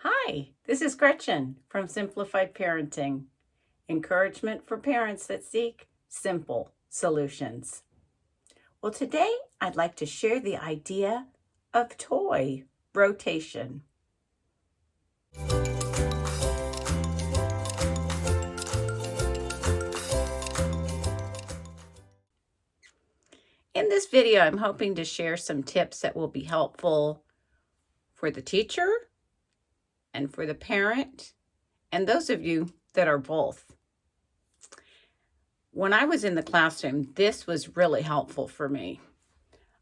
Hi, this is Gretchen from Simplified Parenting, encouragement for parents that seek simple solutions. Well, today I'd like to share the idea of toy rotation. In this video, I'm hoping to share some tips that will be helpful for the teacher and for the parent, and those of you that are both. When I was in the classroom, this was really helpful for me.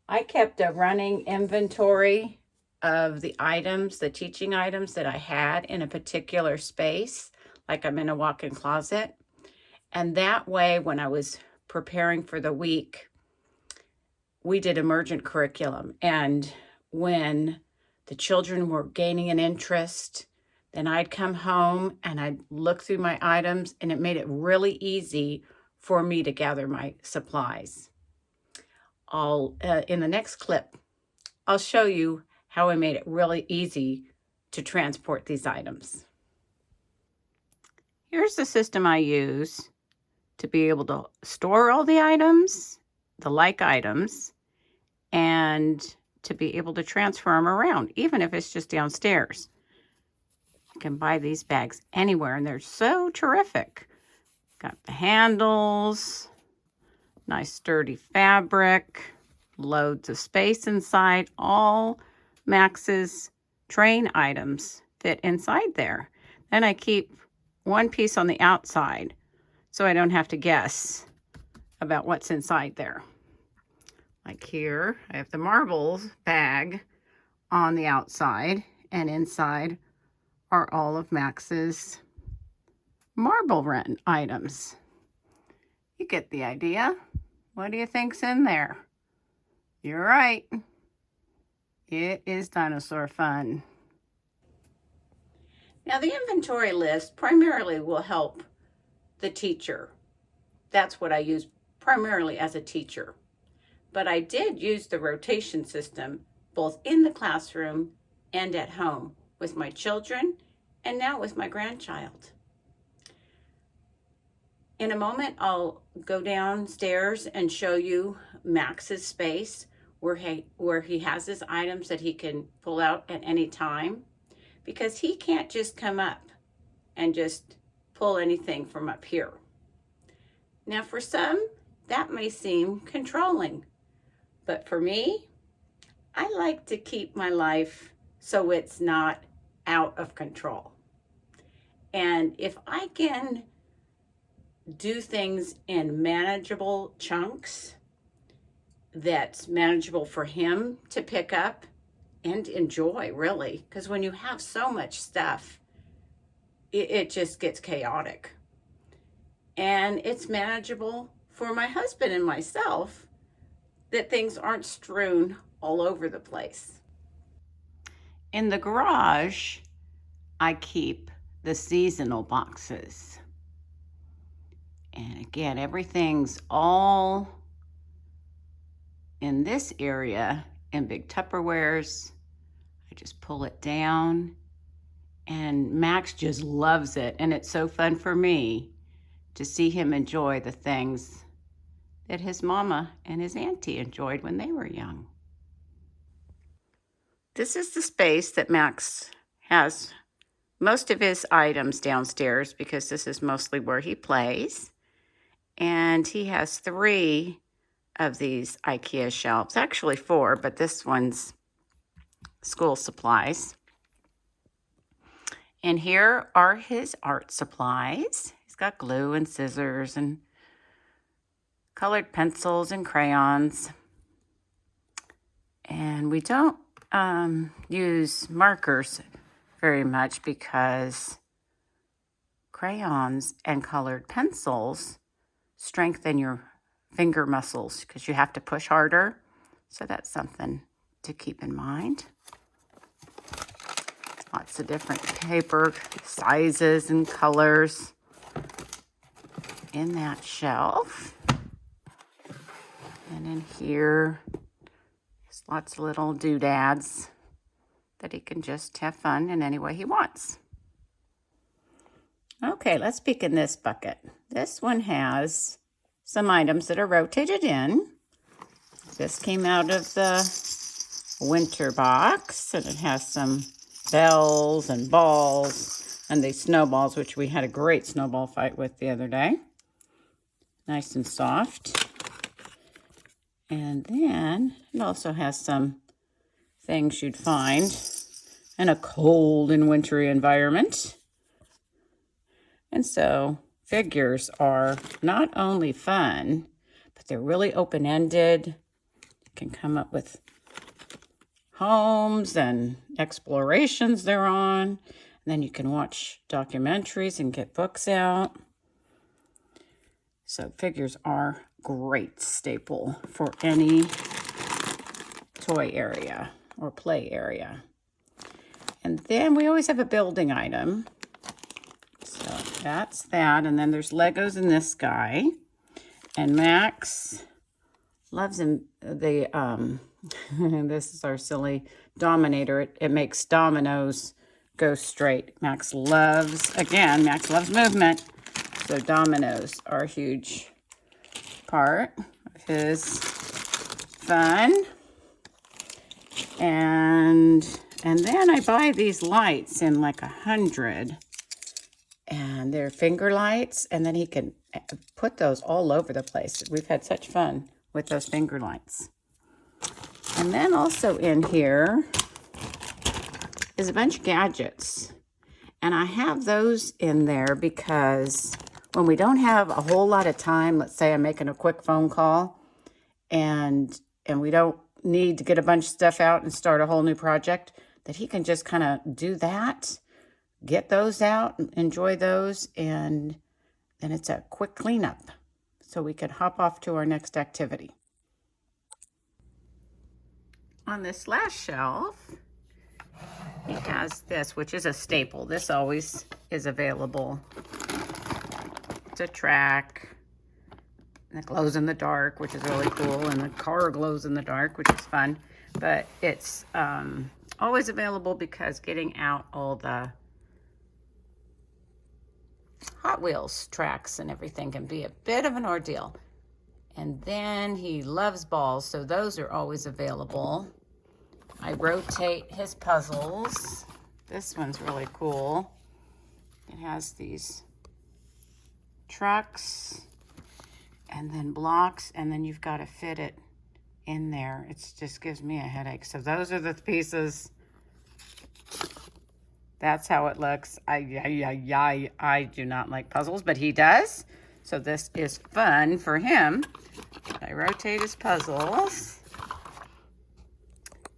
I kept a running inventory of the items, the teaching items that I had in a particular space, like I'm in a walk-in closet. And that way, when I was preparing for the week, we did emergent curriculum. And when the children were gaining an interest, then I'd come home and I'd look through my items, and it made it really easy for me to gather my supplies. In the next clip, I'll show you how I made it really easy to transport these items. Here's the system I use to be able to store all the items, the like items, and to be able to transfer them around, even if it's just downstairs. You can buy these bags anywhere, and they're so terrific. Got the handles, nice sturdy fabric, loads of space inside. All Max's train items fit inside there. Then I keep one piece on the outside so I don't have to guess about what's inside there. Like here, I have the marbles bag on the outside, and inside are all of Max's marble rent items. You get the idea. What do you think's in there? You're right. It is dinosaur fun. Now, the inventory list primarily will help the teacher. That's what I use primarily as a teacher. But I did use the rotation system both in the classroom and at home with my children, and now with my grandchild. In a moment, I'll go downstairs and show you Max's space where he has his items that he can pull out at any time, because he can't just come up and just pull anything from up here. Now, for some, that may seem controlling, but for me, I like to keep my life so it's not out of control. And if I can do things in manageable chunks that's manageable for him to pick up and enjoy, really, because when you have so much stuff, it just gets chaotic. And it's manageable for my husband and myself that things aren't strewn all over the place. In the garage, I keep the seasonal boxes. And again, everything's all in this area in big Tupperwares. I just pull it down, and Max just loves it. And it's so fun for me to see him enjoy the things that his mama and his auntie enjoyed when they were young. This is the space that Max has most of his items downstairs, because this is mostly where he plays. And he has 3 of these IKEA shelves, actually 4, but this one's school supplies. And here are his art supplies. He's got glue and scissors and colored pencils and crayons. And we don't use markers very much, because crayons and colored pencils strengthen your finger muscles because you have to push harder. So that's something to keep in mind. Lots of different paper sizes and colors in that shelf. And in here, there's lots of little doodads that but he can just have fun in any way he wants. Okay, let's peek in this bucket. This one has some items that are rotated in. This came out of the winter box, and it has some bells and balls and these snowballs, which we had a great snowball fight with the other day. Nice and soft. And then it also has some things you'd find in a cold and wintry environment. And so figures are not only fun, but they're really open-ended. You can come up with homes and explorations they're on. And then you can watch documentaries and get books out. So figures are great staple for any toy area or play area. And then we always have a building item. So that's that. And then there's Legos in this guy. And Max loves him. This is our silly Dominator. It makes dominoes go straight. Max loves movement. So dominoes are a huge part of his fun. And then I buy these lights in like 100. And they're finger lights. And then he can put those all over the place. We've had such fun with those finger lights. And then also in here is a bunch of gadgets. And I have those in there because when we don't have a whole lot of time, let's say I'm making a quick phone call and we don't need to get a bunch of stuff out and start a whole new project, that he can just kind of do that, get those out, enjoy those, and then it's a quick cleanup. So we can hop off to our next activity. On this last shelf, it has this, which is a staple. This always is available. It's a track. And it glows in the dark, which is really cool. And the car glows in the dark, which is fun. But it's always available because getting out all the Hot Wheels tracks and everything can be a bit of an ordeal. And then he loves balls, so those are always available. I rotate his puzzles. This one's really cool. It has these trucks and then blocks, and then you've got to fit it in there. It just gives me a headache. So those are the pieces. That's how it looks. I do not like puzzles, but he does. So this is fun for him. I rotate his puzzles.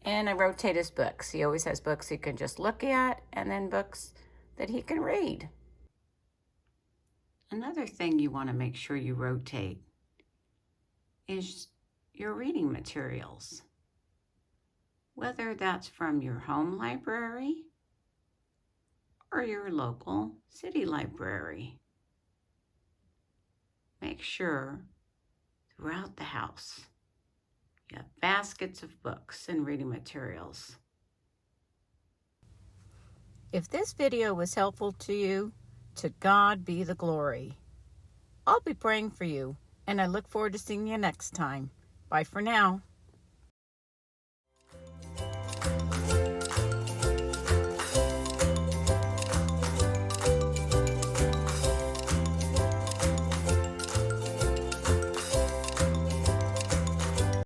And I rotate his books. He always has books he can just look at, and then books that he can read. Another thing you want to make sure you rotate is your reading materials. Whether that's from your home library or your local city library. Make sure throughout the house you have baskets of books and reading materials. If this video was helpful to you, to God be the glory. I'll be praying for you, and I look forward to seeing you next time. Bye for now.